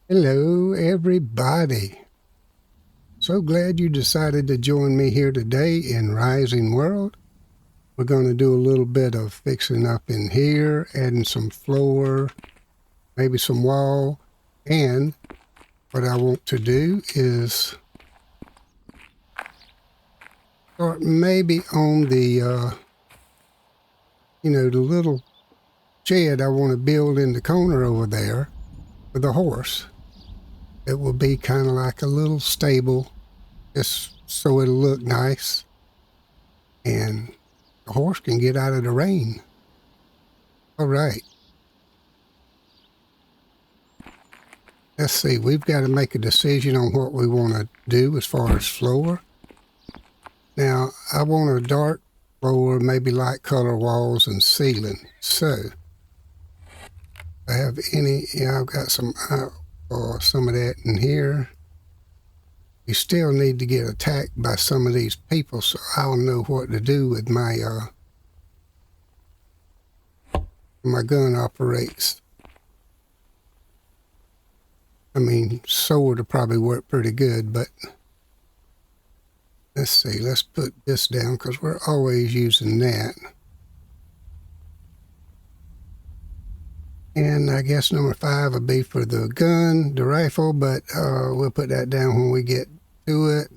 Hello, everybody. So glad you decided to join me here today in Rising World. We're going to do a little bit of fixing up in here, adding some floor, maybe some wall, and what I want to do is start maybe on the little shed I want to build in the corner over there with a horse. It will be kind of like a little stable, just so it'll look nice. And the horse can get out of the rain. All right. Let's see. We've got to make a decision on what we want to do as far as floor. Now, I want a dark floor, maybe light color walls and ceiling. So, I have I've got some of that in here. You still need to get attacked by some of these people, so I'll know what to do with my gun operates. I mean, sword will probably work pretty good, but let's see. Let's put this down because we're always using that. And I guess number 5 would be for the gun, the rifle, but we'll put that down when we get to it.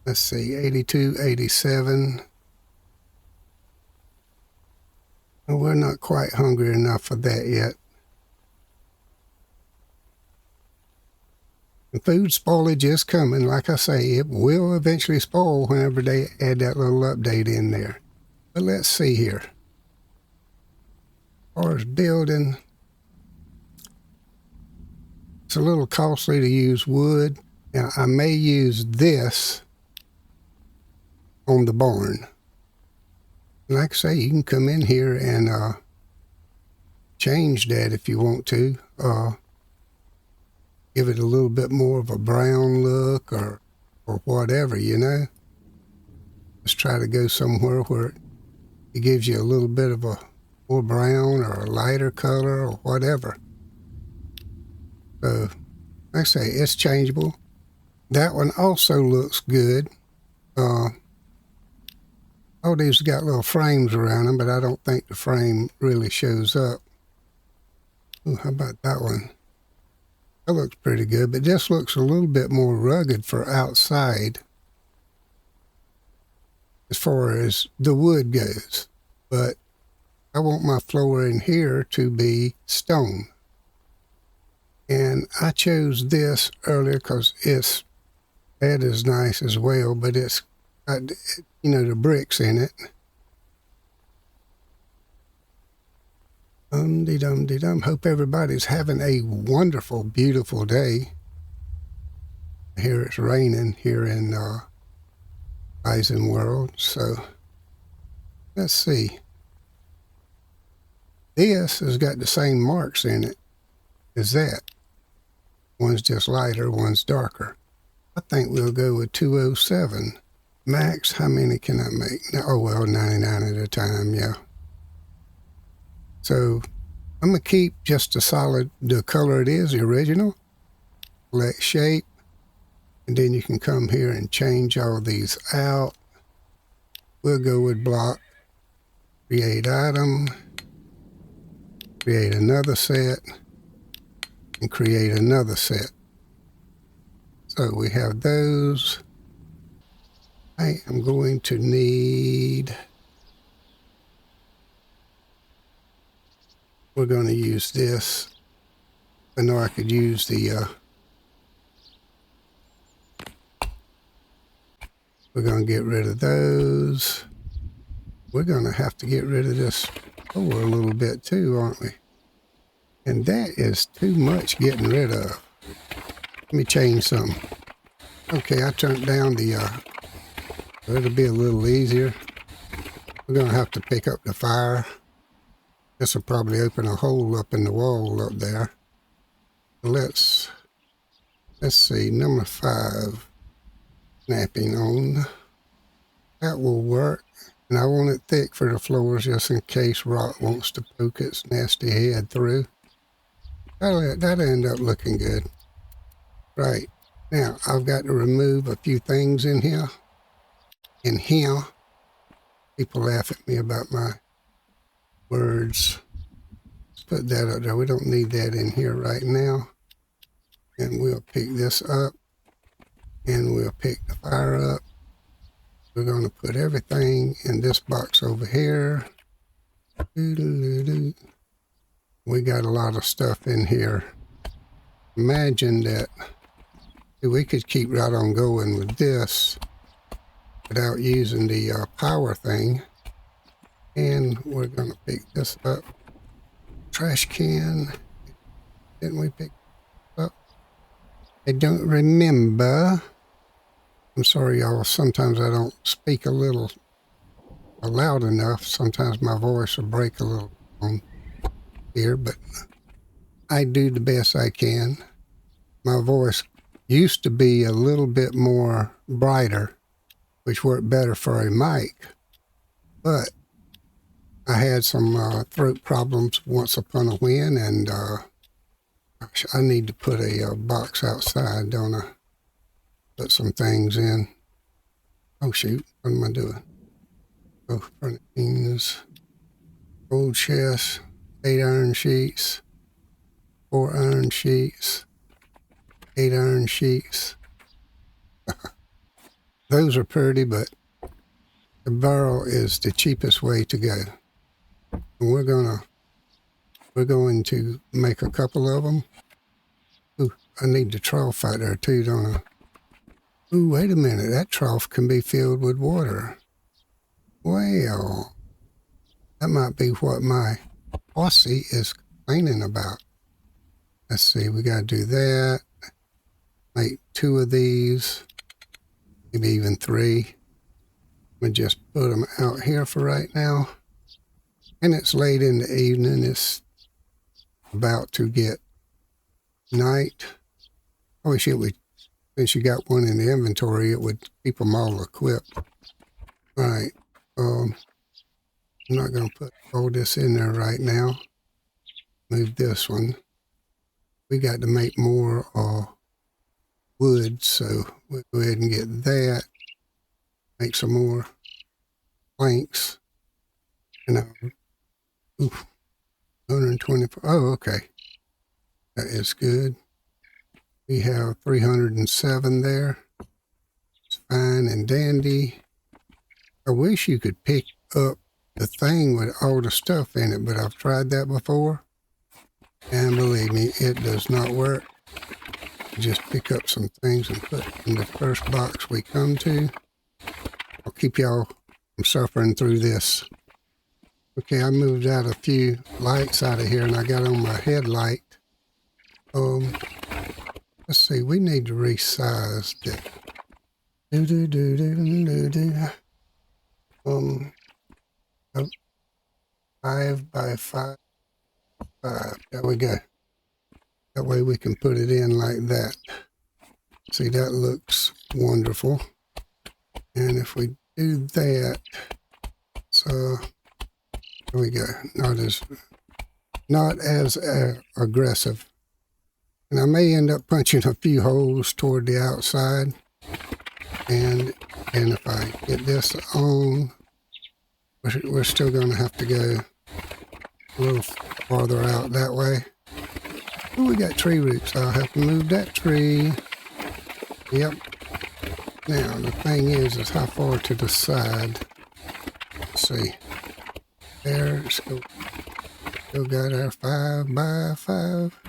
Let's see, 82, 87. Well, we're not quite hungry enough for that yet. The food spoilage is coming. Like I say, it will eventually spoil whenever they add that little update in there. But let's see here. As far as building, it's a little costly to use wood. Now, I may use this on the barn. Like I say, you can come in here and change that if you want to. Give it a little bit more of a brown look or whatever, you know. Just try to go somewhere where it gives you a little bit of a more brown or a lighter color or whatever. So, like I say, it's changeable. That one also looks good. All these got little frames around them, but I don't think the frame really shows up. Ooh, how about that one? That looks pretty good, but this looks a little bit more rugged for outside as far as the wood goes. But I want my floor in here to be stone. And I chose this earlier because that is nice as well, but it's got, the bricks in it. Dum-de-dum-de-dum. Hope everybody's having a wonderful, beautiful day. Here it's raining here in Risingworld. So let's see. This has got the same marks in it as that. One's just lighter, one's darker. I think we'll go with 207. Max, how many can I make? Oh, well, 99 at a time, yeah. So I'm going to keep just the color it is, the original. Select shape. And then you can come here and change all these out. We'll go with block. Create item. Create another set. And create another set. So we have those. I am going to need... We're going to use this. I know I could use the... we're going to get rid of those. We're going to have to get rid of this floor a little bit too, aren't we? And that is too much getting rid of. Let me change some. Okay, I turned down the... it'll be a little easier. We're going to have to pick up the fire. This will probably open a hole up in the wall up there. Let's see, number 5. Snapping on. That will work. And I want it thick for the floors just in case rot wants to poke its nasty head through. That'll end up looking good. Right. Now, I've got to remove a few things in here. In here, people laugh at me about my words. Let's put that up there. We don't need that in here right now. And we'll pick this up. And we'll pick the fire up. We're going to put everything in this box over here. We got a lot of stuff in here. Imagine that we could keep right on going with this without using the power thing. And we're going to pick this up. Trash can. Didn't we pick it up? I don't remember. I'm sorry, y'all. Sometimes I don't speak a little loud enough. Sometimes my voice will break a little on here, but I do the best I can. My voice used to be a little bit more brighter, which worked better for a mic, but I had some throat problems once upon a when, and I need to put a box outside, don't I? Put some things in. Oh shoot, what am I doing? Oh, furnishings, old chest, 8 iron sheets, 4 iron sheets, 8 iron sheets. Those are pretty, but the barrel is the cheapest way to go. And we're going to make a couple of them. Ooh, I need the trough out there too, don't I? Ooh, wait a minute, that trough can be filled with water. Well, that might be what my posse is complaining about. Let's see, we got to do that. Make 2 of these, maybe even 3. We just put them out here for right now. And it's late in the evening. It's about to get night. I wish it would, since you got one in the inventory, it would keep them all equipped. All right. I'm not going to put all this in there right now. Move this one. We got to make more wood, so we'll go ahead and get that. Make some more planks. And 124. Oh, okay. That is good. We have 307 there. It's fine and dandy. I wish you could pick up the thing with all the stuff in it, but I've tried that before. And believe me, it does not work. Just pick up some things and put in the first box we come to. I'll keep y'all from suffering through this. Okay, I moved out a few lights out of here and I got on my headlight. Let's see, we need to resize it. 5 by 5. There we go. That way we can put it in like that. See, that looks wonderful. And if we do that, so there we go. Not as aggressive. And I may end up punching a few holes toward the outside. And if I get this on, we're still going to have to go a little farther out that way. Oh, we got tree roots. I'll have to move that tree. Yep. Now, the thing is how far to the side. Let's see. There, still got our 5 by 5.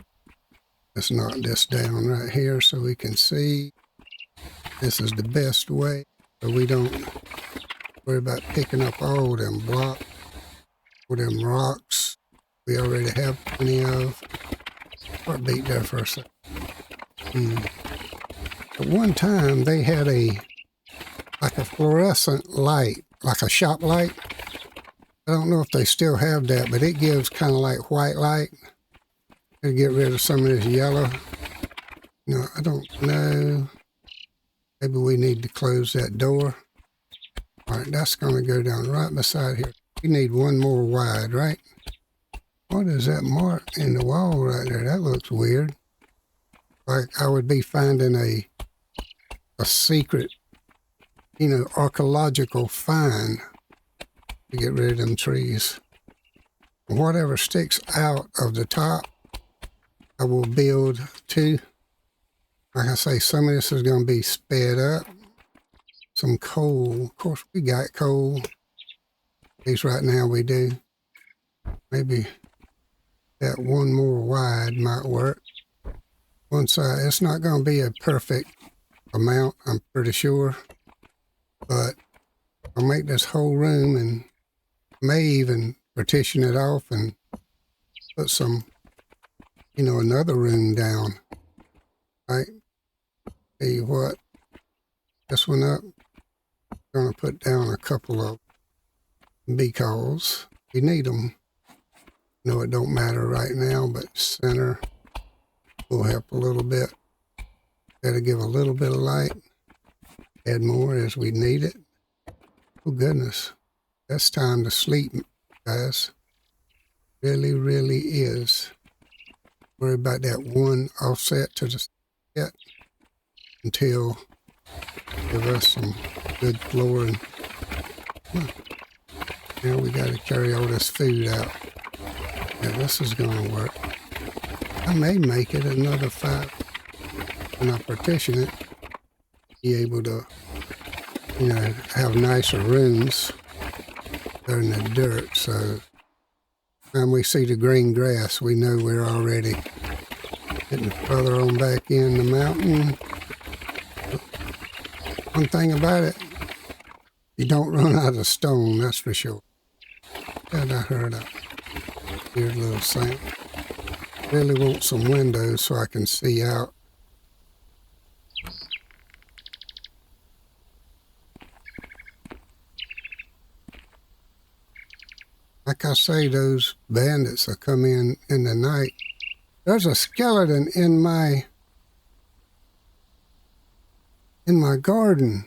Let's knock this down right here so we can see. This is the best way, so we don't worry about picking up all them blocks or them rocks we already have plenty of. Heartbeat there for a second. At one time, they had like a fluorescent light, like a shop light. I don't know if they still have that, but it gives kind of like white light. To get rid of some of this yellow. No, I don't know. Maybe we need to close that door. All right, that's going to go down right beside here. We need one more wide, right? What is that mark in the wall right there? That looks weird. like I would be finding a secret, archaeological find to get rid of them trees. Whatever sticks out of the top, I will build to. Like I say, some of this is going to be sped up. Some coal. Of course, we got coal. At least right now we do. Maybe that one more wide might work. One side. It's not going to be a perfect amount, I'm pretty sure. But I'll make this whole room and may even partition it off and put some, another room down. Right? Tell you what, this one up, I'm going to put down a couple of because you need them. No, it don't matter right now, but center will help a little bit. Got to give a little bit of light. Add more as we need it. Oh, goodness. That's time to sleep, guys. Really, really is. Worry about that one offset to the set until give us some good flooring. Now we got to carry all this food out. Yeah, this is going to work. I may make it another 5 when I partition it. Be able to, have nicer rooms. They're in the dirt, so when we see the green grass, we know we're already getting further on back in the mountain. One thing about it, you don't run out of stone, that's for sure. And I heard a weird little sound. Really want some windows so I can see out. Like I say, those bandits that come in the night. There's a skeleton in my garden.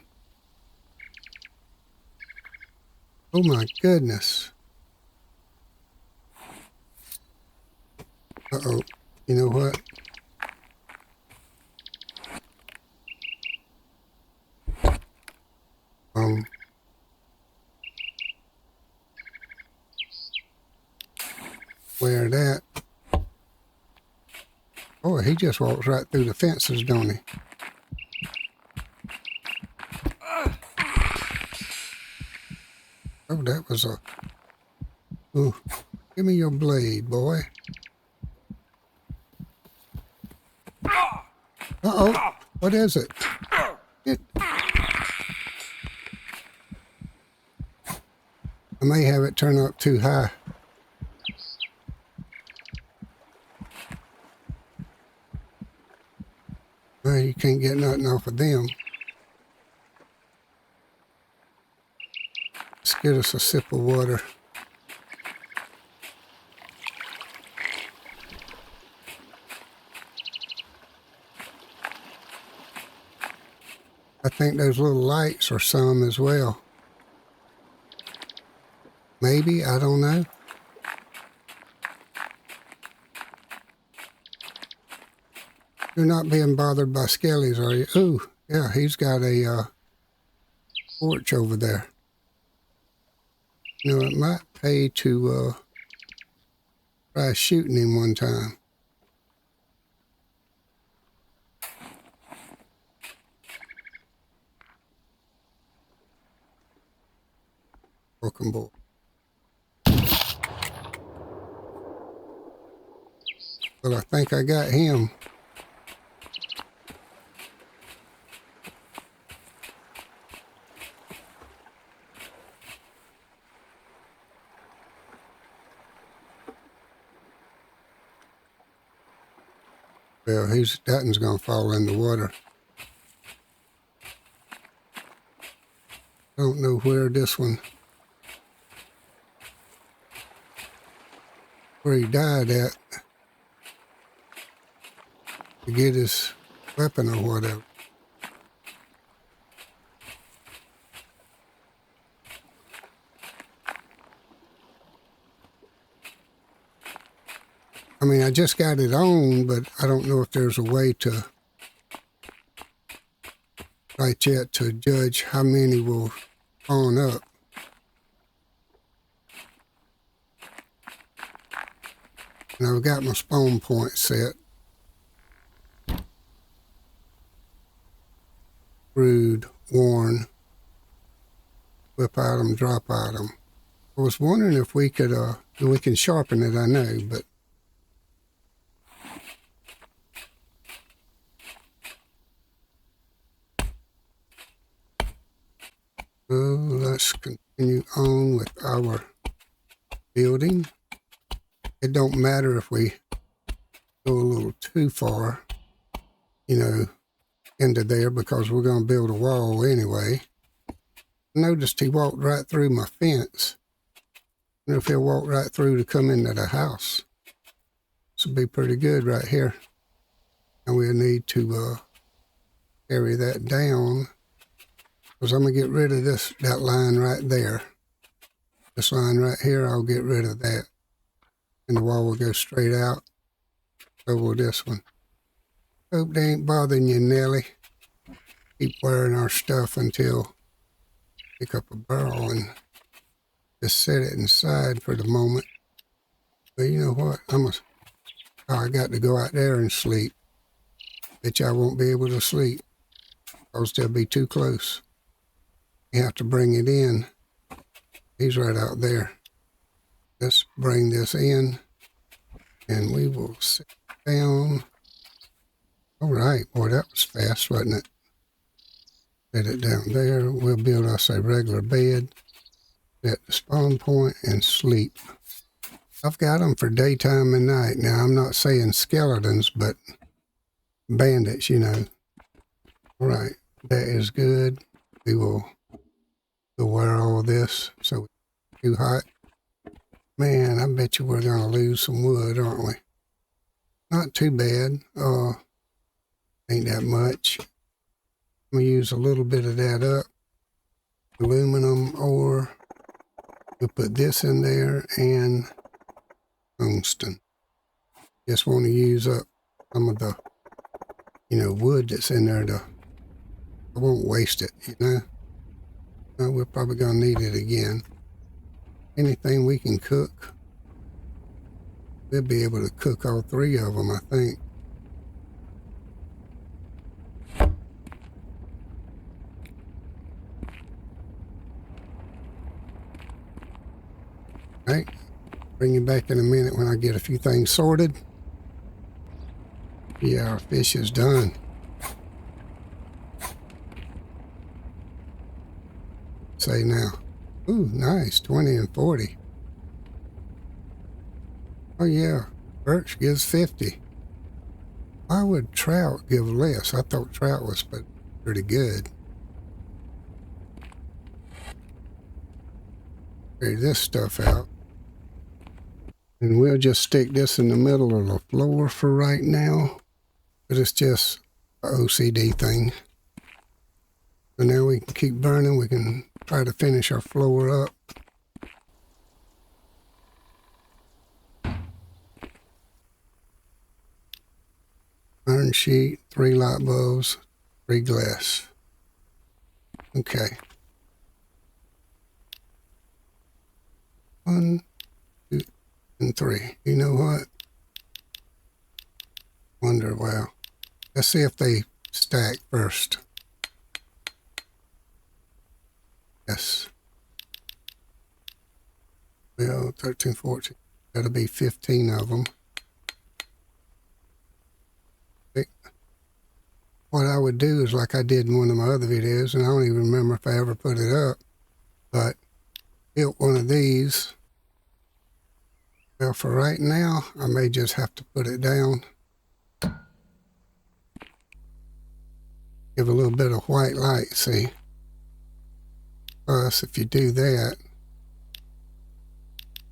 Oh my goodness. Uh-oh. You know what? Where that? Oh, he just walks right through the fences, don't he? Oh, that was a... Ooh, give me your blade, boy. Uh-oh, what is it? I may have it turn up too high. Well, you can't get nothing off of them. Let's get us a sip of water. I think those little lights are some as well. Maybe, I don't know. You're not being bothered by skellies, are you? Ooh, yeah, he's got a porch over there. It might pay to try shooting him one time. Welcome aboard. Well, I think I got him. Well, that one's going to fall in the water. I don't know where this one, where he died at to get his weapon or whatever. I mean, I just got it on, but I don't know if there's a way to right yet to judge how many will spawn up. And I've got my spawn point set. Rude, warn, whip item, drop item. I was wondering if we could, we can sharpen it, I know, but let's continue on with our building. It don't matter if we go a little too far, you know, into there, because we're going to build a wall anyway. Noticed he walked right through my fence. I wonder if he'll walk right through to come into the house. This will be pretty good right here. And we'll need to carry that down, because I'm going to get rid of that line right there. This line right here, I'll get rid of that. And the wall will go straight out. So will this one. Hope they ain't bothering you, Nelly. Keep wearing our stuff until pick up a barrel and just set it inside for the moment. But you know what? I got to go out there and sleep. Bet I won't be able to sleep, because they'll be too close. You have to bring it in. He's right out there. Let's bring this in, and we will sit down. All right, boy, that was fast, wasn't it? Set it down there. We'll build us a regular bed, set the spawn point, and sleep. I've got them for daytime and night. Now, I'm not saying skeletons, but bandits, you know. All right, that is good. We'll wear all this so it's too hot. Man, I bet you we're going to lose some wood, aren't we? Not too bad. Ain't that much. I'm going to use a little bit of that up. Aluminum ore. We'll put this in there, and tungsten. Just want to use up some of the, wood that's in there. I won't waste it, we're probably going to need it again. Anything we can cook, we'll be able to cook all three of them, I think. Right, bring you back in a minute when I get a few things sorted. Yeah, our fish is done. Say now. Ooh, nice, 20 and 40. Oh yeah, perch gives 50. Why would trout give less? I thought trout was pretty good. Carry this stuff out. And we'll just stick this in the middle of the floor for right now. But it's just an OCD thing. So now we can keep burning. We can try to finish our floor up. Iron sheet, 3 light bulbs, 3 glass. Okay. 1, 2, and 3. You know what? Wonder, well, let's see if they stack first. Yes. Well, 13, 14. That'll be 15 of them. What I would do is like I did in one of my other videos, and I don't even remember if I ever put it up, but built one of these. Well, for right now, I may just have to put it down. Give a little bit of white light, see? Plus, if you do that,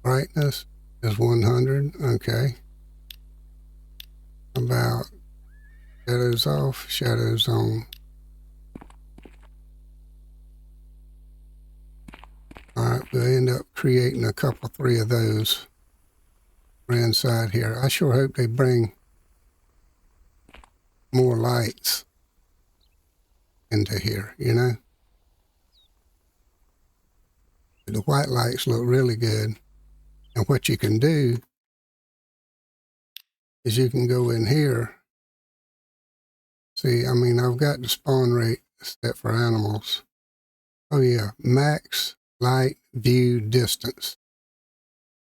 brightness is 100, okay. About shadows off, shadows on. Alright, we'll end up creating a couple, 3 of those inside here. I sure hope they bring more lights. into here, you know. The white lights look really good. And what you can do is you can go in here. See, I mean, I've got the spawn rate set for animals. Oh yeah, max light view distance.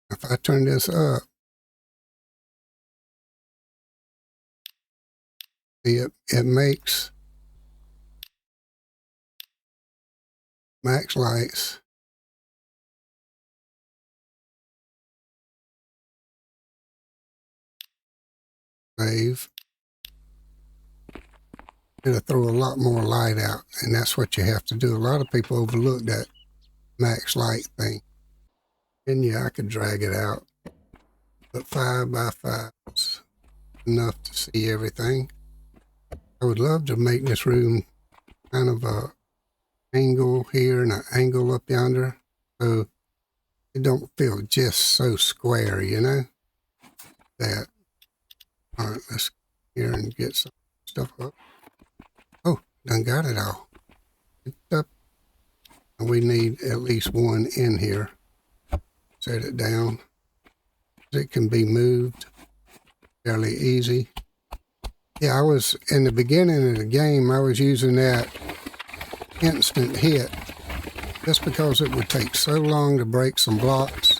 If I turn this up, see it makes max lights. Save. It'll throw a lot more light out, and that's what you have to do. A lot of people overlook that max light thing. And yeah, I could drag it out, but 5 by 5 is enough to see everything. I would love to make this room kind of a angle here and an angle up yonder, so it don't feel just so square, you know. That. All right, let's here and get some stuff up. Oh, done got it all. It's up. And we need at least one in here. Set it down. It can be moved fairly easy. Yeah, I was, in the beginning of the game, I was using that instant hit just because it would take so long to break some blocks.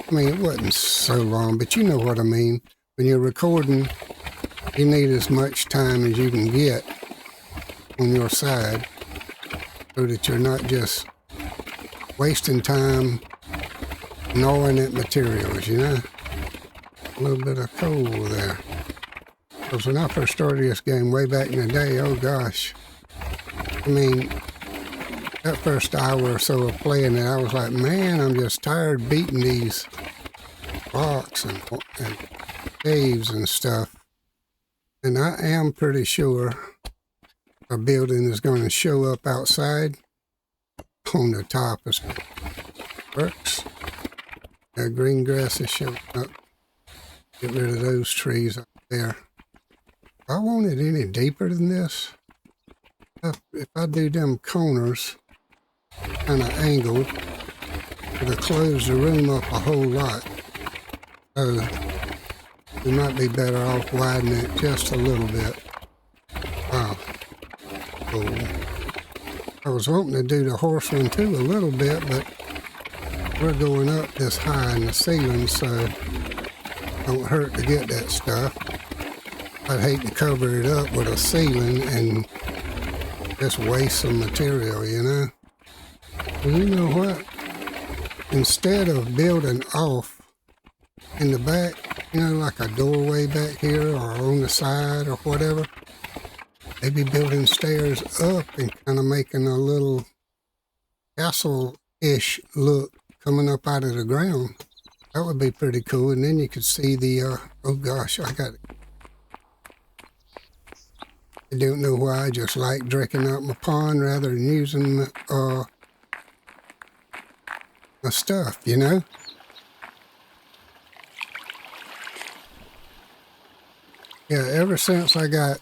I mean, it wasn't so long, but you know what I mean. When you're recording, you need as much time as you can get on your side so that you're not just wasting time gnawing at materials, you know. A little bit of coal there. Because when I first started this game way back in the day, oh gosh. I mean, that first hour or so of playing it, I was like, man, I'm just tired beating these rocks and caves and stuff. And I am pretty sure our building is going to show up outside on the top as works. That green grass is showing up. Get rid of those trees up there. If I want it any deeper than this, if I do them corners kind of angled, it'll close the room up a whole lot. So we might be better off widening it just a little bit. Wow. Cool. I was wanting to do the horse one too a little bit, but we're going up this high in the ceiling, so it don't hurt to get that stuff. I'd hate to cover it up with a ceiling and just waste some material, you know? Well, you know what? Instead of building off in the back, you know, like a doorway back here or on the side or whatever, maybe building stairs up and kind of making a little castle-ish look coming up out of the ground. That would be pretty cool. And then you could see the, oh gosh, I got it. I don't know why I just like drinking out my pond rather than using my stuff, you know? Yeah, ever since I got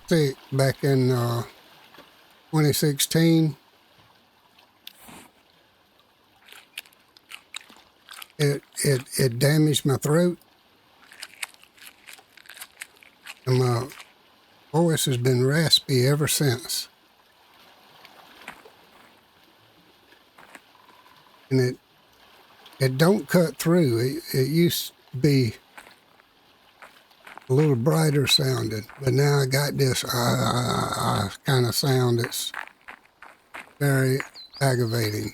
sick back in 2016, it damaged my throat. And my voice has been raspy ever since. And it don't cut through. It used to be a little brighter sounding, but now I got this kind of sound that's very aggravating.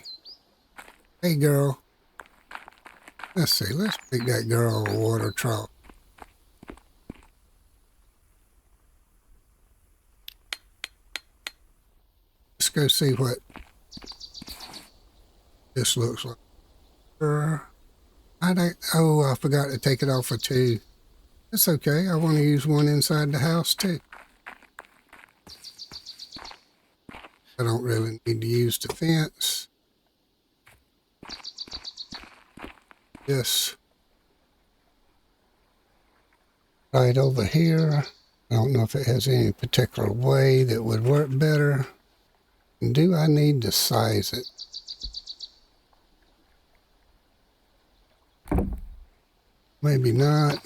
Hey girl, let's see, let's pick that girl a water trough. Let's go see what this looks like. I forgot to take it off for 2. It's okay. I want to use one inside the house too. I don't really need to use the fence. Just right over here. I don't know if it has any particular way that would work better. Do I need to size it? Maybe not.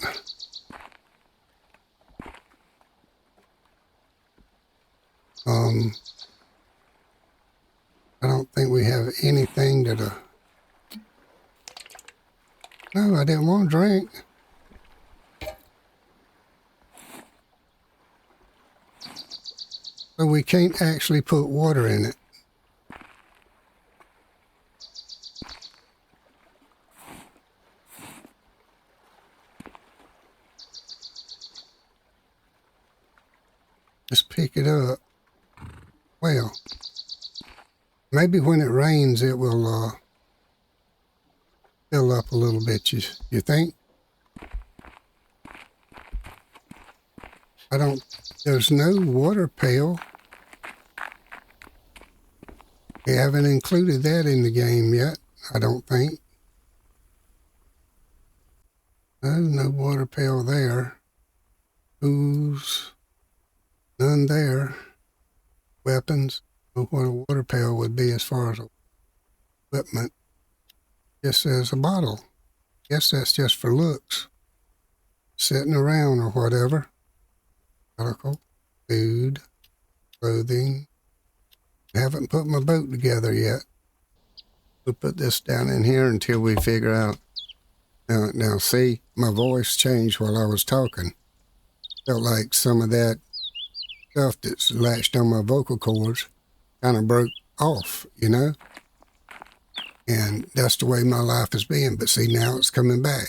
I don't think we have anything that no, I didn't want to drink. So we can't actually put water in it. Just pick it up. Well, maybe when it rains, it will fill up a little bit. You think? There's no water pail. We haven't included that in the game yet, I don't think. No water pail there. Tools, none there. Weapons, know what a water pail would be as far as equipment. Just as a bottle. Guess that's just for looks. Sitting around or whatever. Medical, food, clothing. Haven't put my boat together yet. We'll put this down in here until we figure out. Now see, my voice changed while I was talking. Felt like some of that stuff that's latched on my vocal cords kind of broke off, you know? And that's the way my life has been. But see, now it's coming back.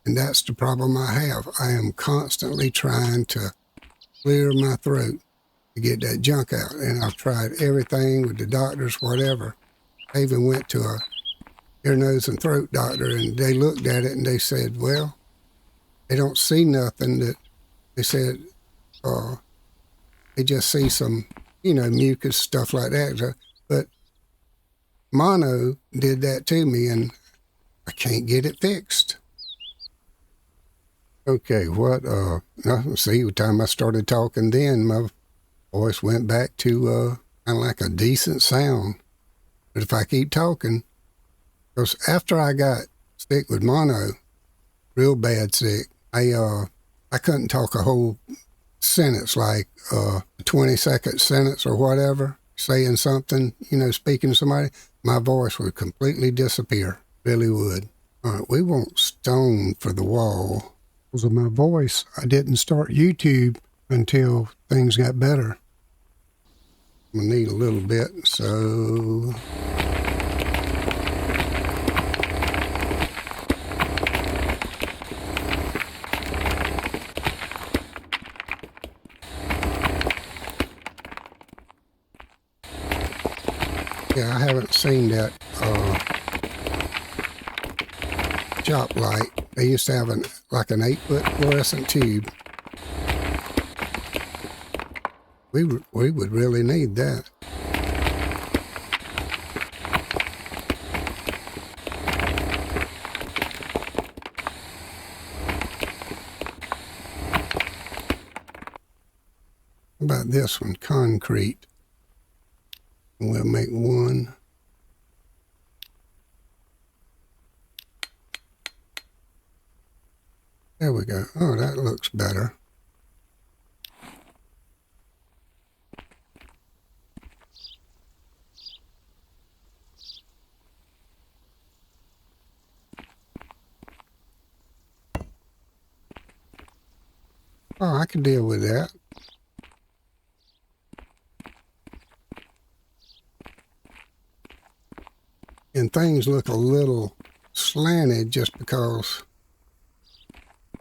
And that's the problem I have. I am constantly trying to clear my throat to get that junk out. And I've tried everything with the doctors, whatever. I even went to a ear, nose, and throat doctor, and they looked at it and they said, well, they don't see nothing. That they said, they just see some, mucus, stuff like that. But mono did that to me, and I can't get it fixed. Okay, see, the time I started talking then, my voice went back to kind of like a decent sound. But if I keep talking, because after I got sick with mono, real bad sick, I couldn't talk a whole sentence, like a 20-second sentence or whatever, saying something, speaking to somebody, my voice would completely disappear. Really would. All right, we want stone for the wall. Because of my voice, I didn't start YouTube until things got better. I'm gonna need a little bit, so... Yeah, I haven't seen that shop light. They used to have an 8-foot fluorescent tube. We would really need that. How about this one? Concrete. We'll make one. There we go. Oh, that looks better. Oh, I can deal with that. And things look a little slanted just because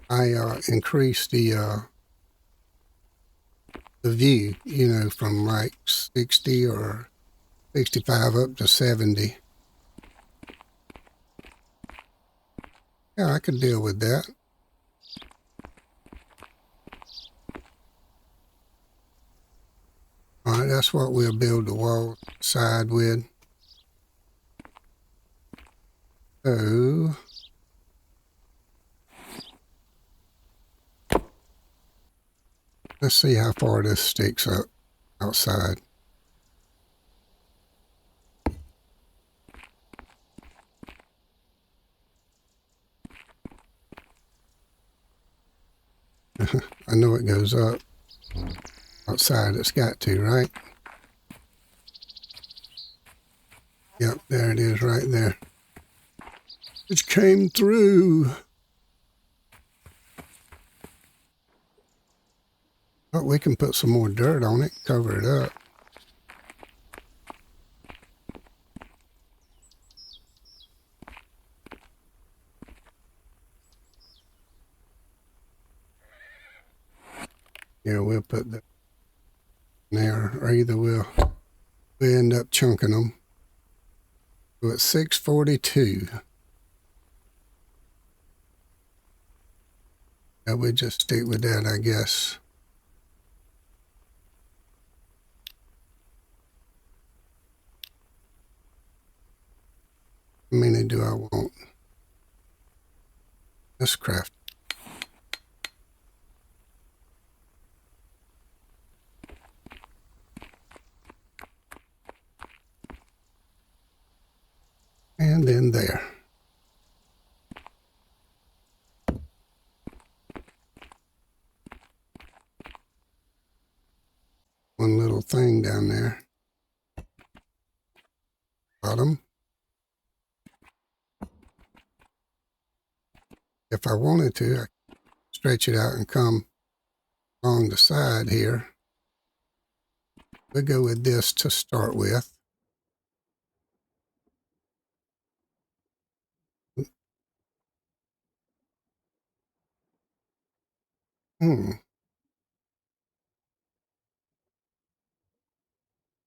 I increased the view, from like 60 or 65 up to 70. Yeah, I could deal with that. All right, that's what we'll build the wall side with. So, let's see how far this sticks up outside. I know it goes up. Outside it's got to, right? Yep, there it is right there. It came through. But we can put some more dirt on it, cover it up. Yeah, we'll put that in there, or either we'll end up chunking them. So it's 642. Yeah, we just stick with that, I guess. How many do I want? Let's craft. And then there. One little thing down there. Bottom. If I wanted to, I could stretch it out and come along the side here. We'll go with this to start with.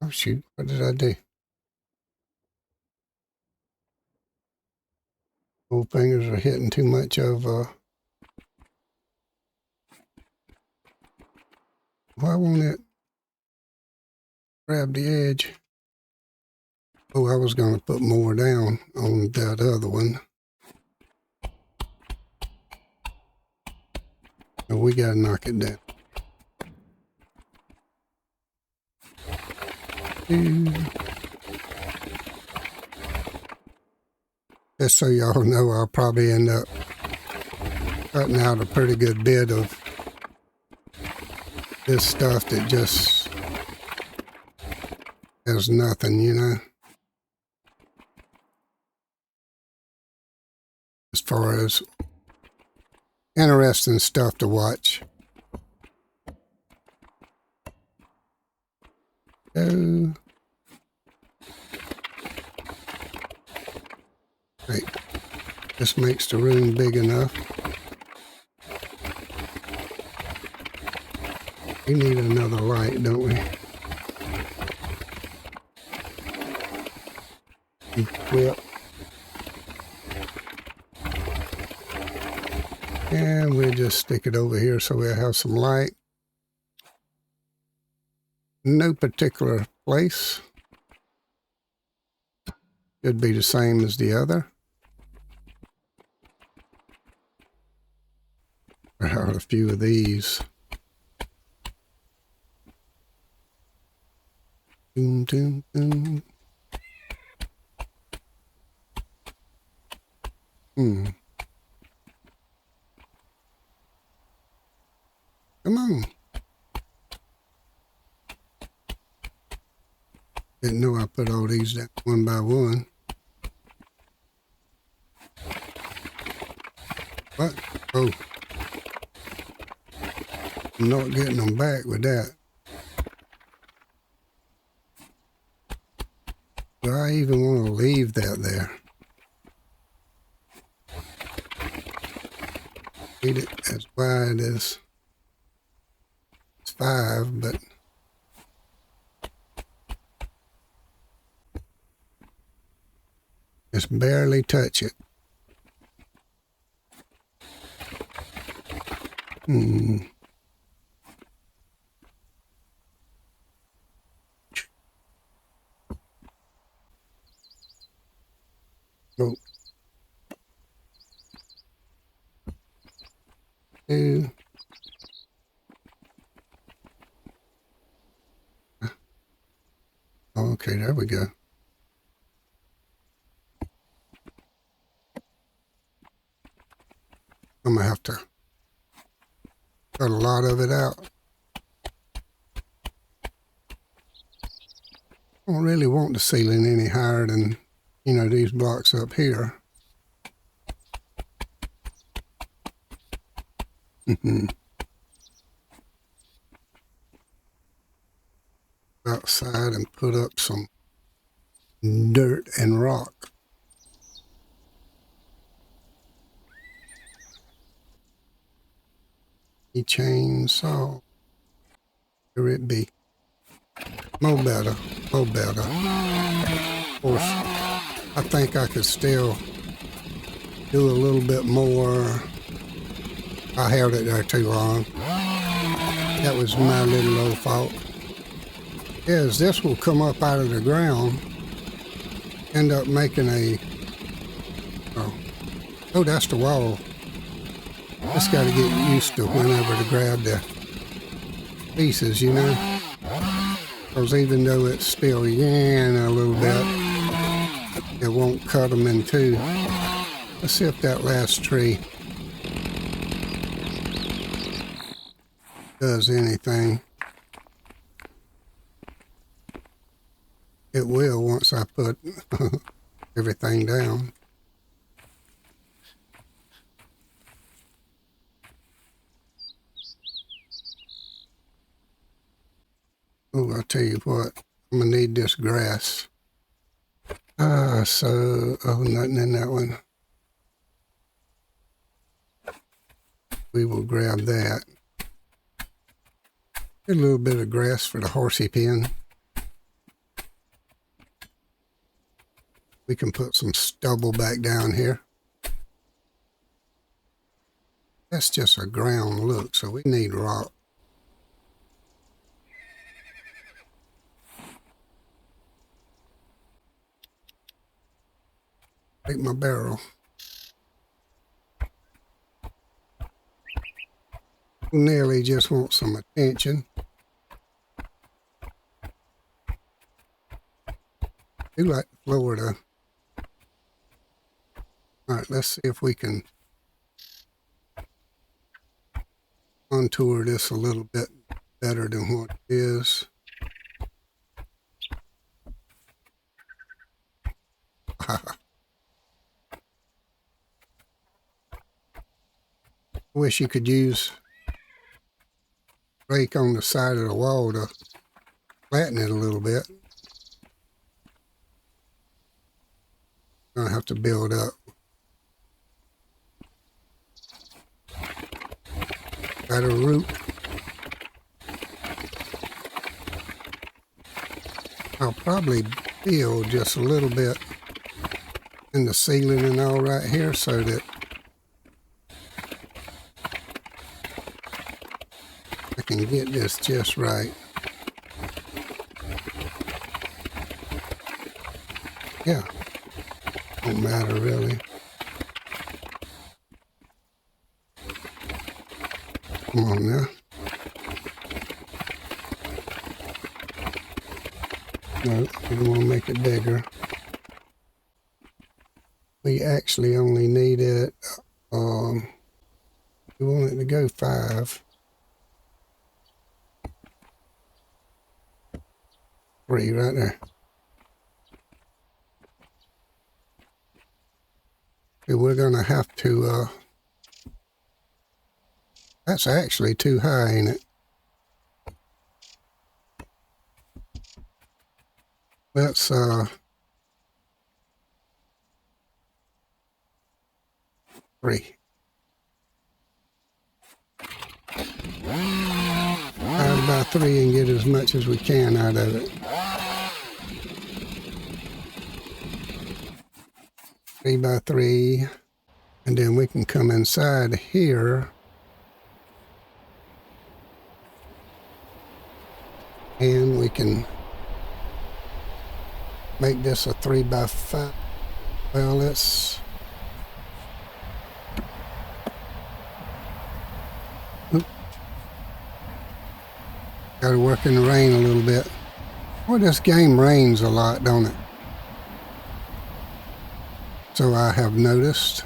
Oh shoot, what did I do? Old fingers are hitting too much of, why won't it grab the edge? Oh, I was going to put more down on that other one. Oh, we got to knock it down. Just so y'all know, I'll probably end up cutting out a pretty good bit of this stuff that just has nothing, you know, as far as interesting stuff to watch. Oh, right. This makes the room big enough. We need another light, don't we? Equip. And we'll just stick it over here so we'll have some light. No particular place. Should be the same as the other. I have a few of these. Doom, doom, doom. Come on. Didn't know I put all these down one by one. What? Oh. I'm not getting them back with that. Do I even want to leave that there? Need it as wide as 5, but just barely touch it. Oh. 2. Okay, there we go. I'm gonna have to Got a lot of it out. I don't really want the ceiling any higher than, you know, these blocks up here. Outside and put up some dirt and rock. Chainsaw. Here it be. More better. More better. Of course, I think I could still do a little bit more. I held it there too long. That was my little old fault. Is this will come up out of the ground, end up making a, oh, that's the wall. Just got to get used to whenever to grab the pieces, you know. Because even though it's still yan a little bit, it won't cut them in two. Let's see if that last tree does anything. It will once I put everything down. Oh, I'll tell you what, I'm gonna need this grass. Oh, nothing in that one. We will grab that. Get a little bit of grass for the horsey pen. We can put some stubble back down here. That's just a ground look, so we need rock. Take my barrel. Nelly just wants some attention. I do like Florida. All right, let's see if we can contour this a little bit better than what it is. Wish you could use rake on the side of the wall to flatten it a little bit. I have to build up. Got a root. I'll probably build just a little bit in the ceiling and all right here so that I can get this just right. Yeah, don't matter really. Come on now. No, we want to make it bigger. We actually only need it, we want it to go 5. 3 right there. Okay, we're gonna have to, that's actually too high, ain't it? Let's, 3. 5 by 3 and get as much as we can out of it. 3 by 3, and then we can come inside here and we can make this a 3 by 5. Well, let's got to work in the rain a little bit. Well, this game rains a lot, don't it? So I have noticed.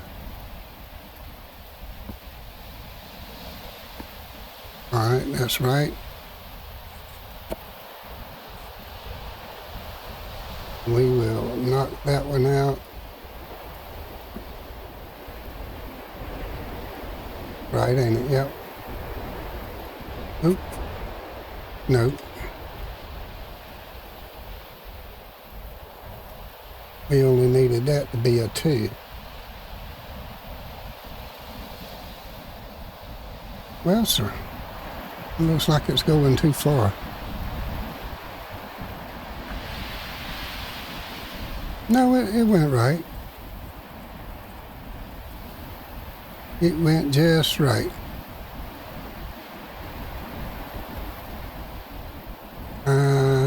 Alright, that's right. We will knock that one out. Right, ain't it? Yep. Oop. Nope. We only needed that to be a 2. Well, sir, it looks like it's going too far. No, it went right. It went just right.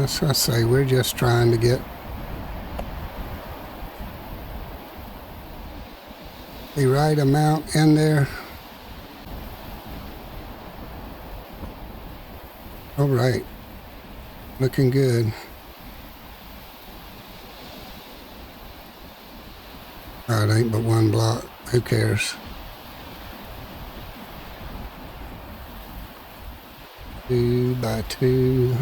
So I say we're just trying to get the right amount in there. All right, looking good. Oh, it ain't but one block. Who cares? 2 by 2.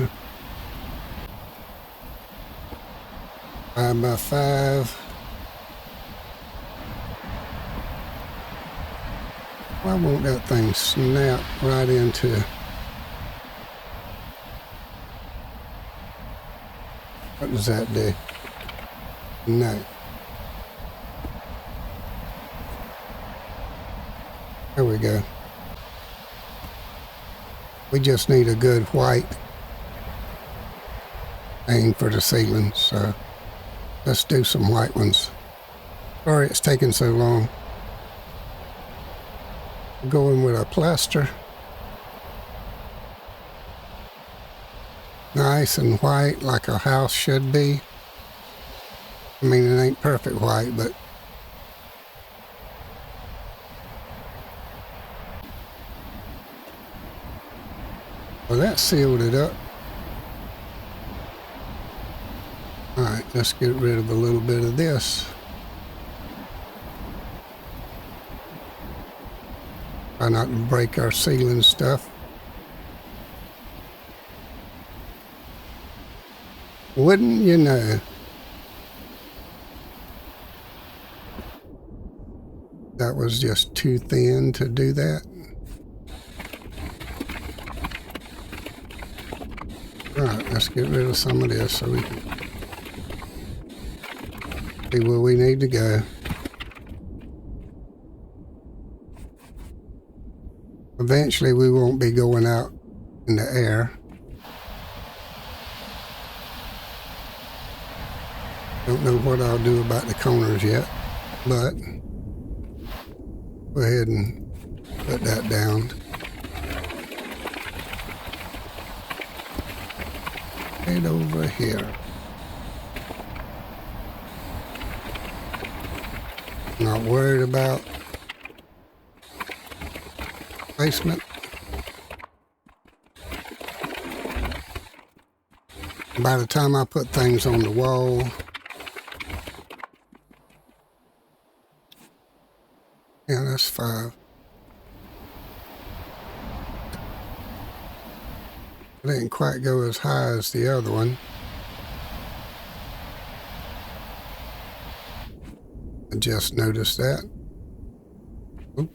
5 by 5. Why won't that thing snap right into? What does that do? No. There we go. We just need a good white thing for the ceiling, so let's do some white ones. Sorry it's taking so long. Going with a plaster. Nice and white like a house should be. I mean, it ain't perfect white, but well, that sealed it up. Alright, let's get rid of a little bit of this. Try not to break our ceiling stuff. Wouldn't you know? That was just too thin to do that. Alright, let's get rid of some of this so we can see where we need to go. Eventually we won't be going out in the air. Don't know what I'll do about the corners yet, but go ahead and put that down. Right over here. Not worried about placement. By the time I put things on the wall, yeah, that's 5. It didn't quite go as high as the other one. I just noticed that. Oop.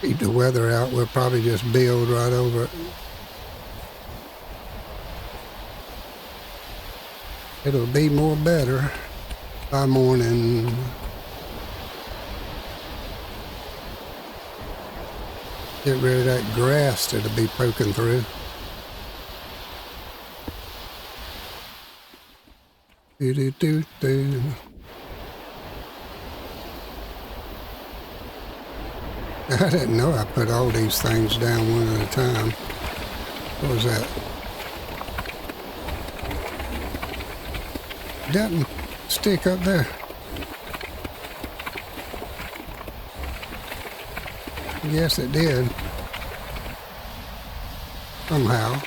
Keep the weather out, we'll probably just build right over it. It'll be more better by morning. Get rid of that grass that'll be poking through. Do-do-do-do. I didn't know I put all these things down one at a time. What was that? Doesn't stick up there. Yes, it did. Somehow.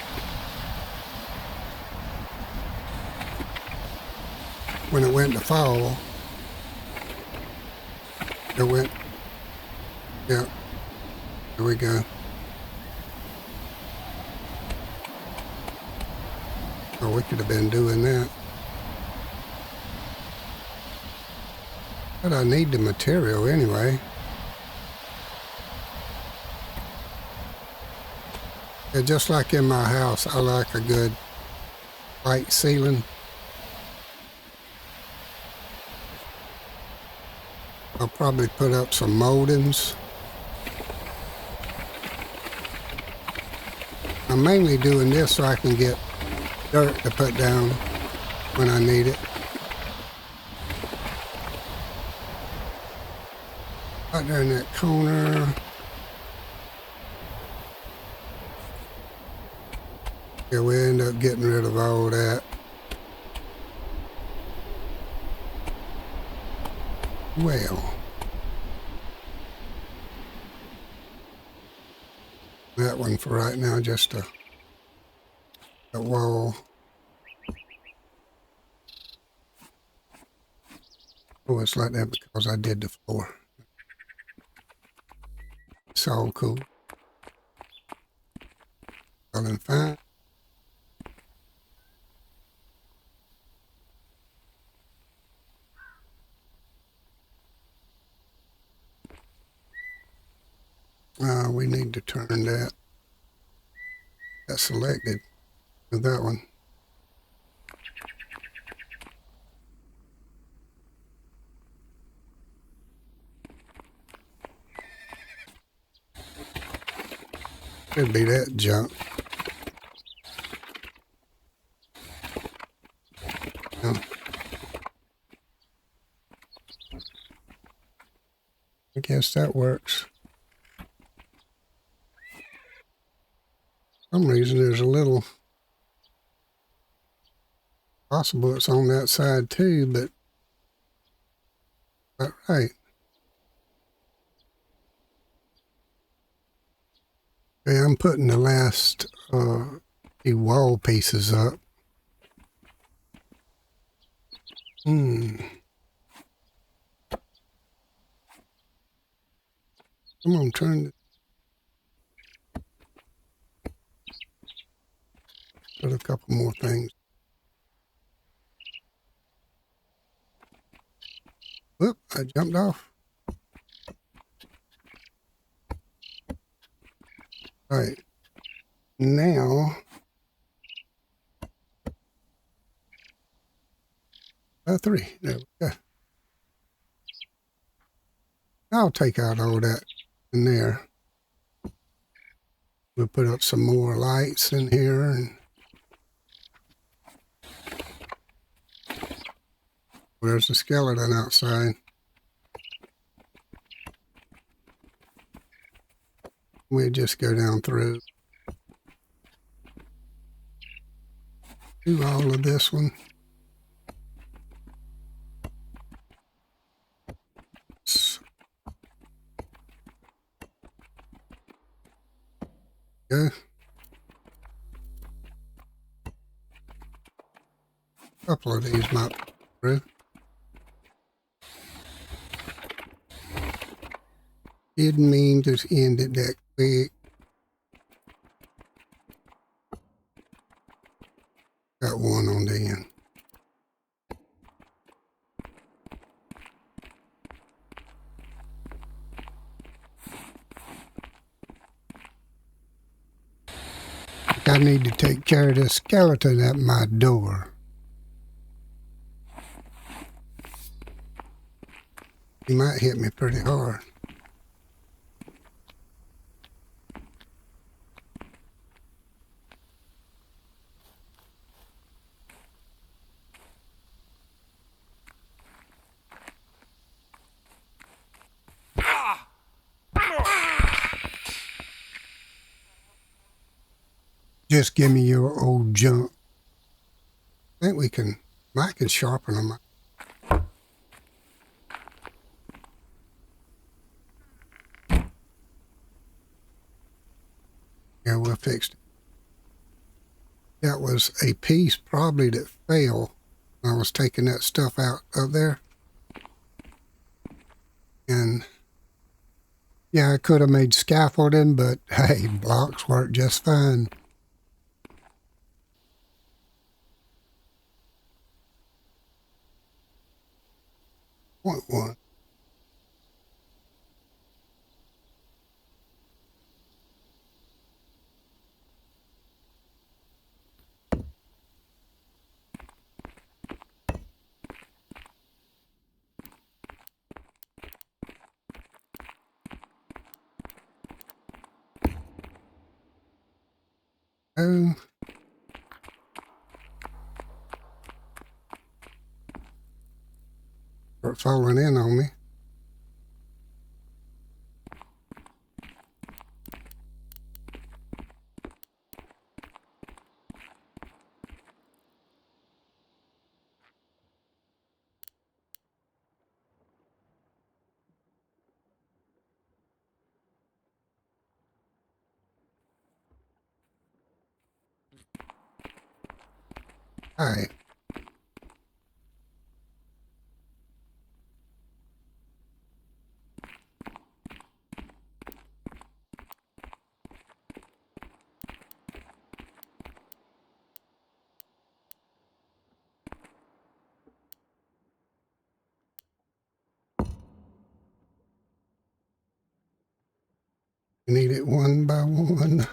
When it went to fall, it went Yep. There we go. Oh, we could have been doing that. But I need the material anyway. Yeah, just like in my house, I like a good light ceiling. I'll probably put up some moldings. I'm mainly doing this so I can get dirt to put down when I need it. Right there in that corner. Yeah, we end up getting rid of all that. Well, that one for right now, just a wall. Oh, it's like that because I did the floor. It's all cool. Feeling fine. We need to turn that selected with that one. Could be that junk. No. I guess that works. For some reason there's a little possible it's on that side too, but not right. Okay, I'm putting the last few wall pieces up. Come on, turn it. Put a couple more things. Whoop, I jumped off. All right. Now, three. There we go. I'll take out all that in there. We'll put up some more lights in here. And there's the skeleton outside. We'll just go down through. Do all of this one. Go. A couple of these might go through. Didn't mean to end it that quick. Got one on the end. I need to take care of this skeleton at my door. He might hit me pretty hard. Just give me your old junk. I think we can, I can sharpen them. Yeah, we'll fix it. That was a piece probably that fell when I was taking that stuff out of there. And Yeah, I could have made scaffolding, but hey, blocks work just fine. Point one. Oh, start falling in on me. All right. You need it one by one.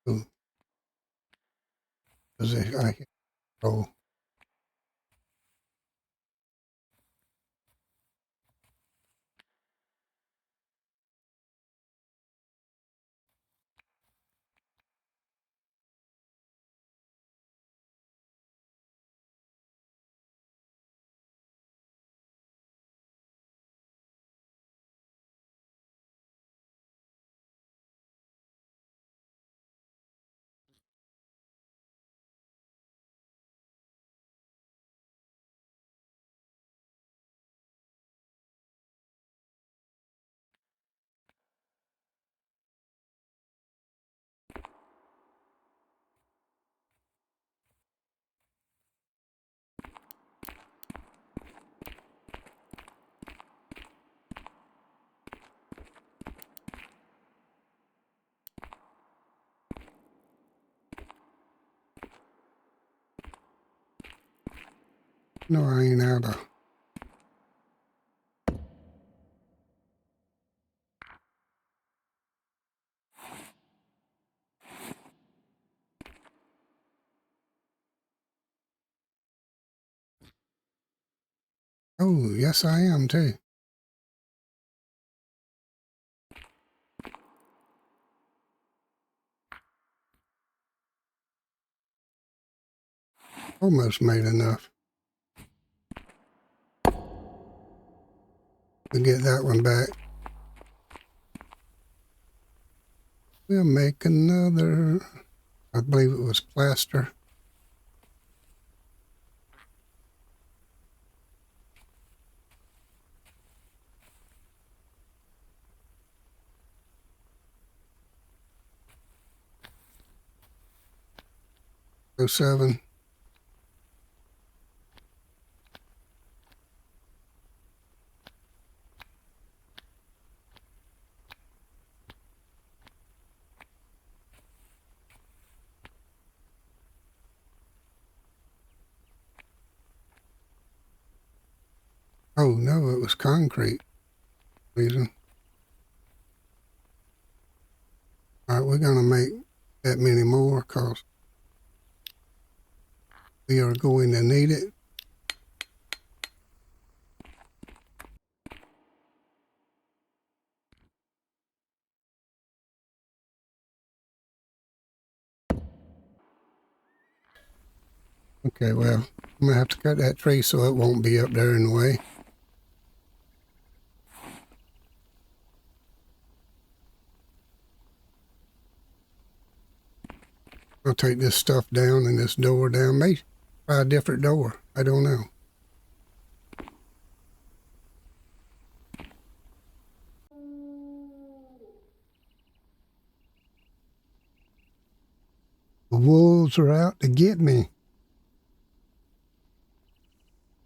Ooh, I can roll. No, I ain't out of. Oh, yes, I am too. Almost made enough to get that one back. We'll make another. I believe it was plaster. 07. Oh no, it was concrete reason. All right, we're gonna make that many more because we are going to need it. Okay, well, I'm gonna have to cut that tree so it won't be up there in the way. I'll take this stuff down and this door down. Maybe try a different door. I don't know. The wolves are out to get me.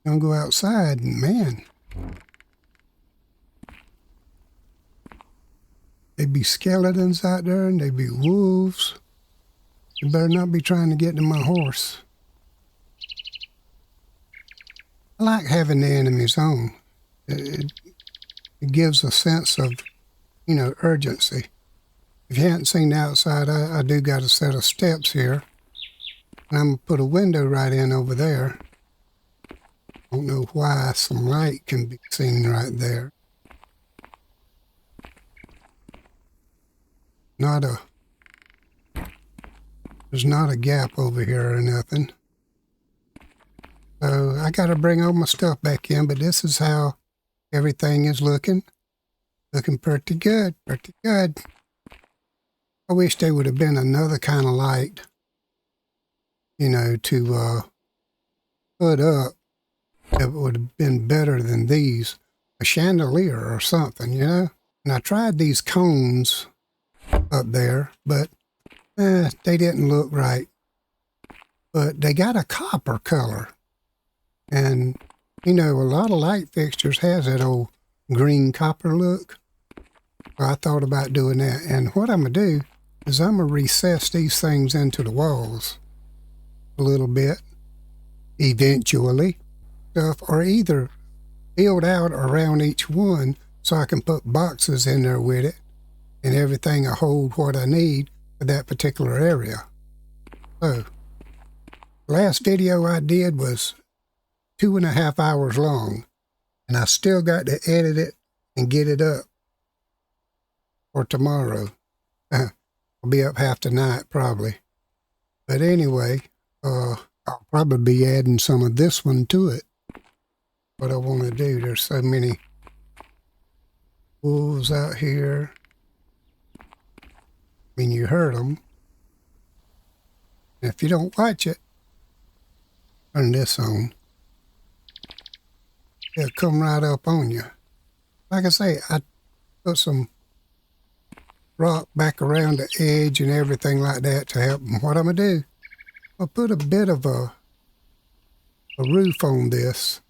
I'm gonna go outside and man, there'd be skeletons out there and there'd be wolves. You better not be trying to get to my horse. I like having the enemies on. It gives a sense of, you know, urgency. If you haven't seen the outside, I do got a set of steps here. And I'm going to put a window right in over there. Don't know why some light can be seen right there. There's not a gap over here or nothing. So I got to bring all my stuff back in, but this is how everything is looking. Looking pretty good, pretty good. I wish there would have been another kind of light, you know, to put up. It would have been better than these. A chandelier or something, you know? And I tried these cones up there, but they didn't look right. But they got a copper color. And, you know, a lot of light fixtures has that old green copper look. So I thought about doing that. And what I'm going to do is I'm going to recess these things into the walls a little bit, eventually, or either build out around each one so I can put boxes in there with it and everything will hold what I need for that particular area. So, last video I did was 2.5 hours long, and I still got to edit it and get it up for tomorrow. I'll be up half the night probably. But anyway, I'll probably be adding some of this one to it. What I want to do, there's so many wolves out here. I mean, you heard them. And if you don't watch it, turn this on. They'll come right up on you. Like I say, I put some rock back around the edge and everything like that to help them. What I'm going to do, I'll put a bit of a roof on this.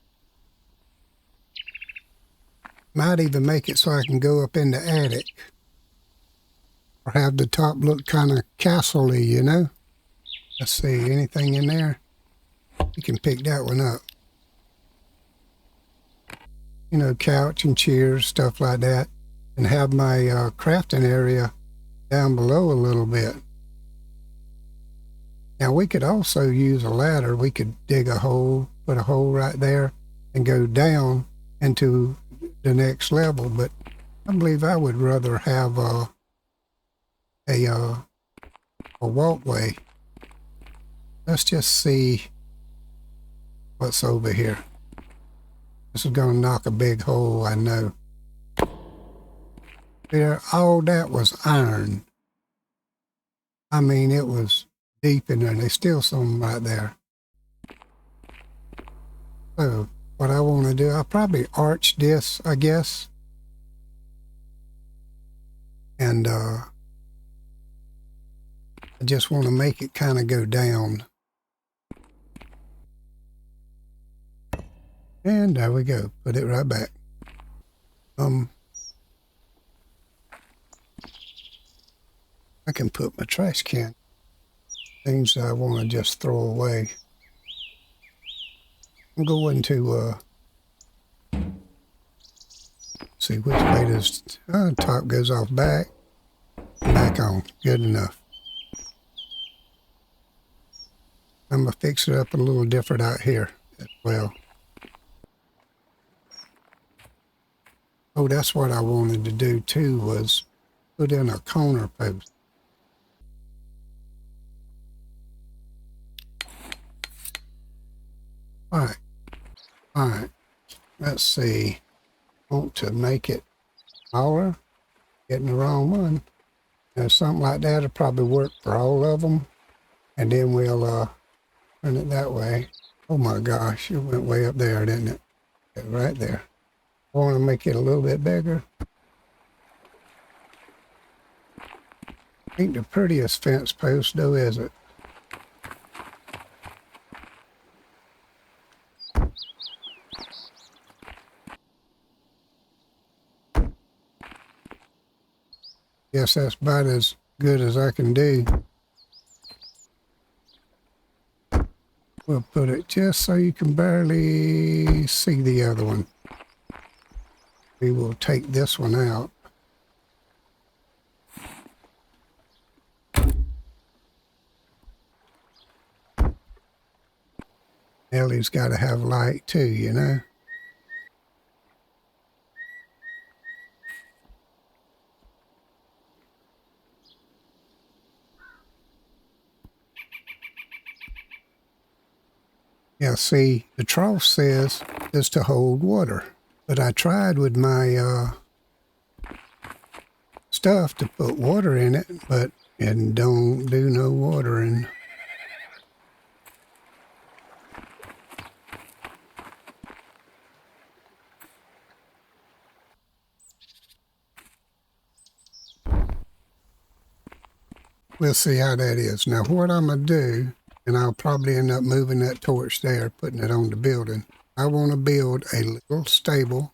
Might even make it so I can go up in the attic. Or have the top look kind of castle-y, you know? Let's see, anything in there? You can pick that one up. You know, couch and chairs, stuff like that. And have my crafting area down below a little bit. Now we could also use a ladder. We could dig a hole, put a hole right there, and go down into the next level. But I believe I would rather have a walkway. Let's just see what's over here. This is going to knock a big hole, I know. There, all that was iron. I mean, it was deep in there. There's still some right there. So, what I want to do, I'll probably arch this, I guess. And I just want to make it kind of go down And there we go. Put it right back. I can put my trash can. Things that I want to just throw away. I'm going to see which way does top goes off back on. Good enough. I'm gonna fix it up a little different out here as well. Oh, that's what I wanted to do too, was put in a corner post. All right. Let's see. Want to make it smaller? Getting the wrong one. Now, something like that will probably work for all of them. And then we'll turn it that way. Oh my gosh, it went way up there, didn't it? Right there. I want to make it a little bit bigger. Ain't the prettiest fence post though, is it? Guess that's about as good as I can do. We'll put it just so you can barely see the other one. We will take this one out. Ellie's got to have light too, you know. Yeah, see, the trough says is to hold water. But I tried with my stuff to put water in it, but it don't do no watering. We'll see how that is. Now, what I'm going to do, and I'll probably end up moving that torch there, putting it on the building. I want to build a little stable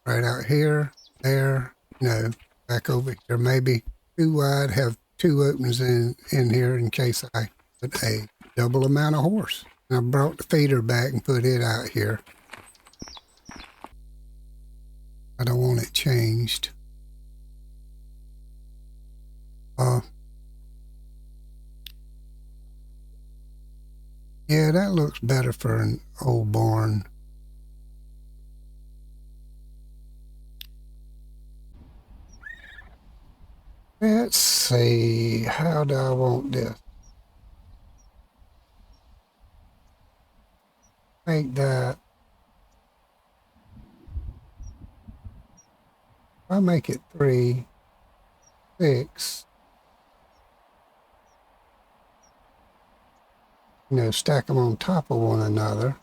right out here, there, no, back over here, maybe too wide, have two openings in here in case I put a double amount of horse. And I brought the feeder back and put it out here. I don't want it changed. Yeah, that looks better for an old barn. Let's see, how do I want this? Make that. I'll make it 3, 6. You know, stack them on top of one another.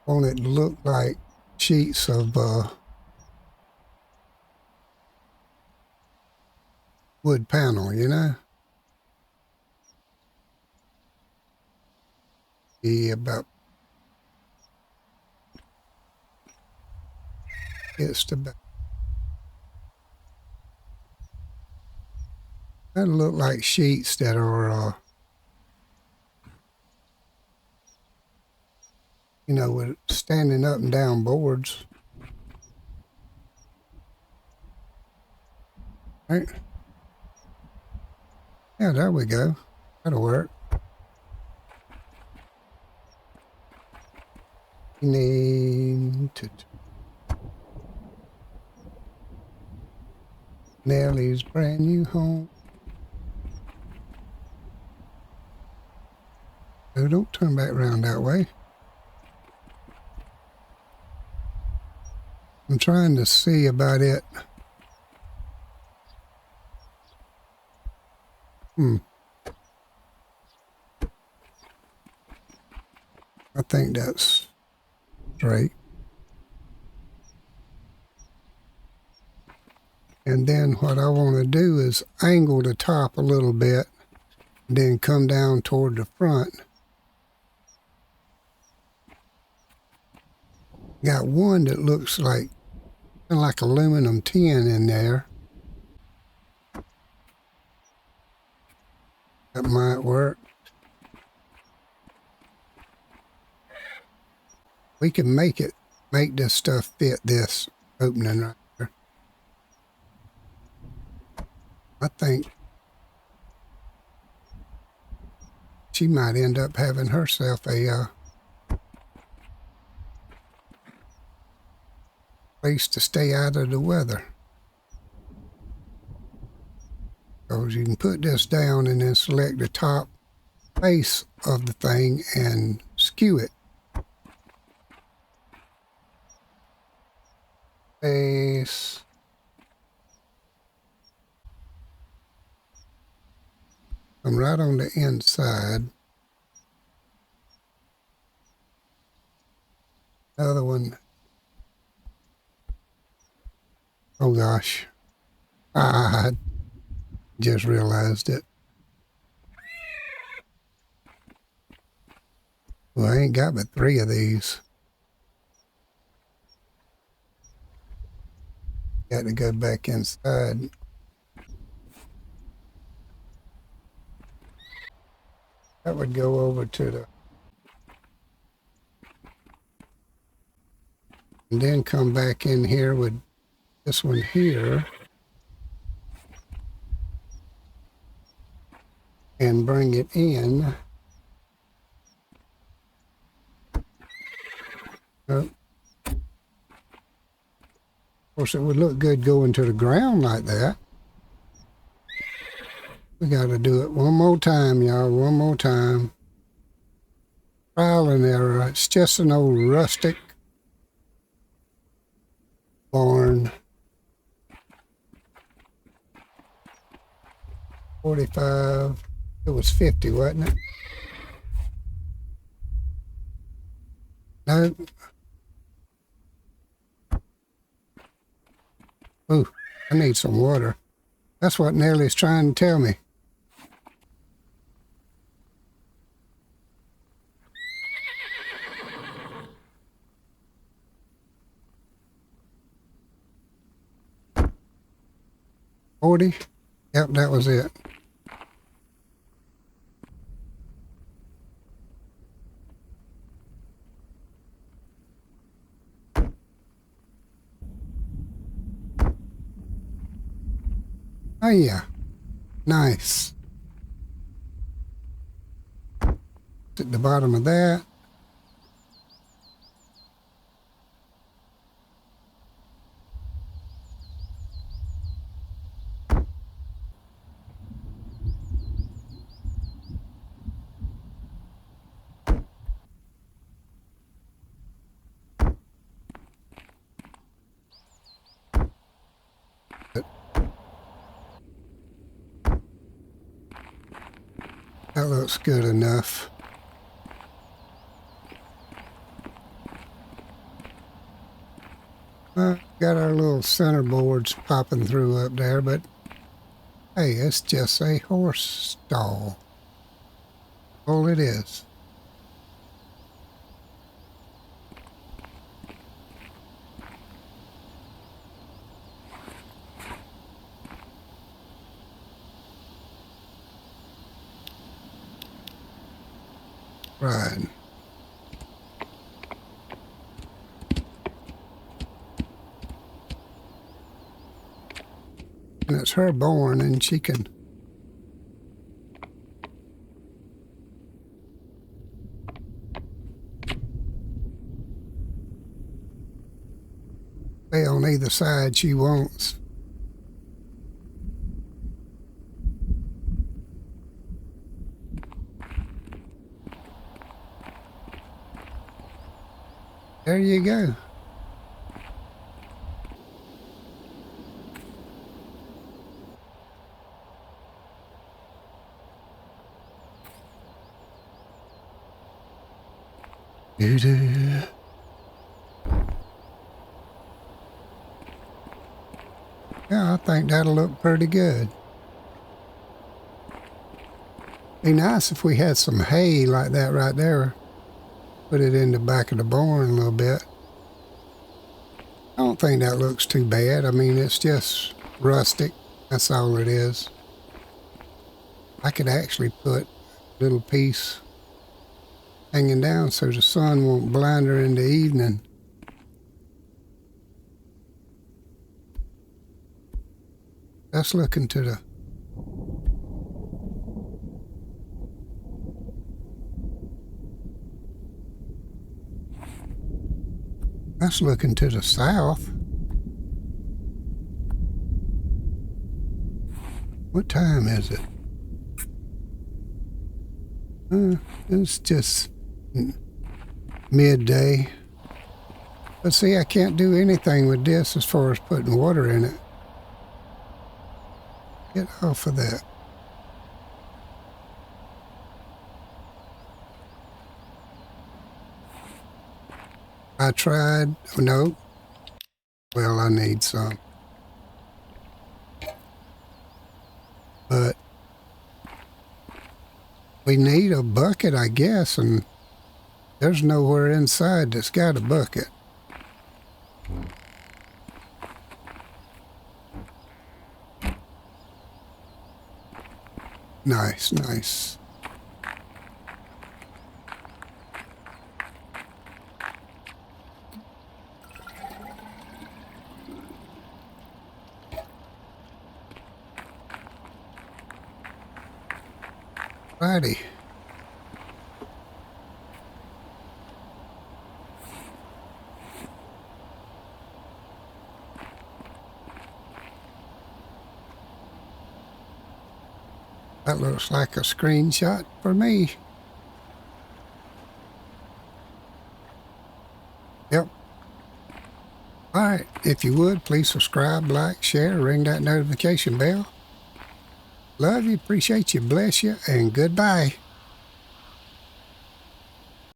Want it to look like sheets of wood panel, you know? Be about it's about. That'll look like sheets that are you know, with standing up and down boards. Right? Yeah, there we go. That'll work. You need to Nellie's brand new home. No, don't turn back around that way. I'm trying to see about it. I think that's straight. And then what I want to do is angle the top a little bit, and then come down toward the front Got one that looks like kind of like aluminum tin in there. That might work. We can make this stuff fit this opening right there. I think she might end up having herself a place to stay out of the weather. So you can put this down and then select the top face of the thing and skew it. Face. I'm right on the inside. Another one. Oh gosh. I just realized it. Well, I ain't got but 3 of these. Got to go back inside. That would go over to the... And then come back in here with this one here. And bring it in. Oh. Of course, it would look good going to the ground like that. We got to do it one more time, y'all. One more time. Trial and error. It's just an old rustic barn. 45. It was 50, wasn't it? No. Ooh, I need some water. That's what Nellie's trying to tell me. $40? Yep, that was it. Oh yeah, nice. At the bottom of that. That looks good enough. Got our little center boards popping through up there, but hey, it's just a horse stall. All it is. Right. And it's her barn, and she can stay on either side she wants. There you go. Doo-doo. Yeah, I think that'll look pretty good. Be nice if we had some hay like that right there. Put it in the back of the barn a little bit. I don't think that looks too bad. I mean, it's just rustic. That's all it is. I could actually put a little piece hanging down so the sun won't blind her in the evening. Let's look into the... Let's look into the south. What time is it? It's just midday. But see, I can't do anything with this as far as putting water in it. Get off of that. I tried. No. Well, I need some. But we need a bucket, I guess, and there's nowhere inside that's got a bucket. Nice, nice. Righty. That looks like a screenshot for me. Yep. Alright, if you would, please subscribe, like, share, ring that notification bell. Love you, appreciate you, bless you, and goodbye.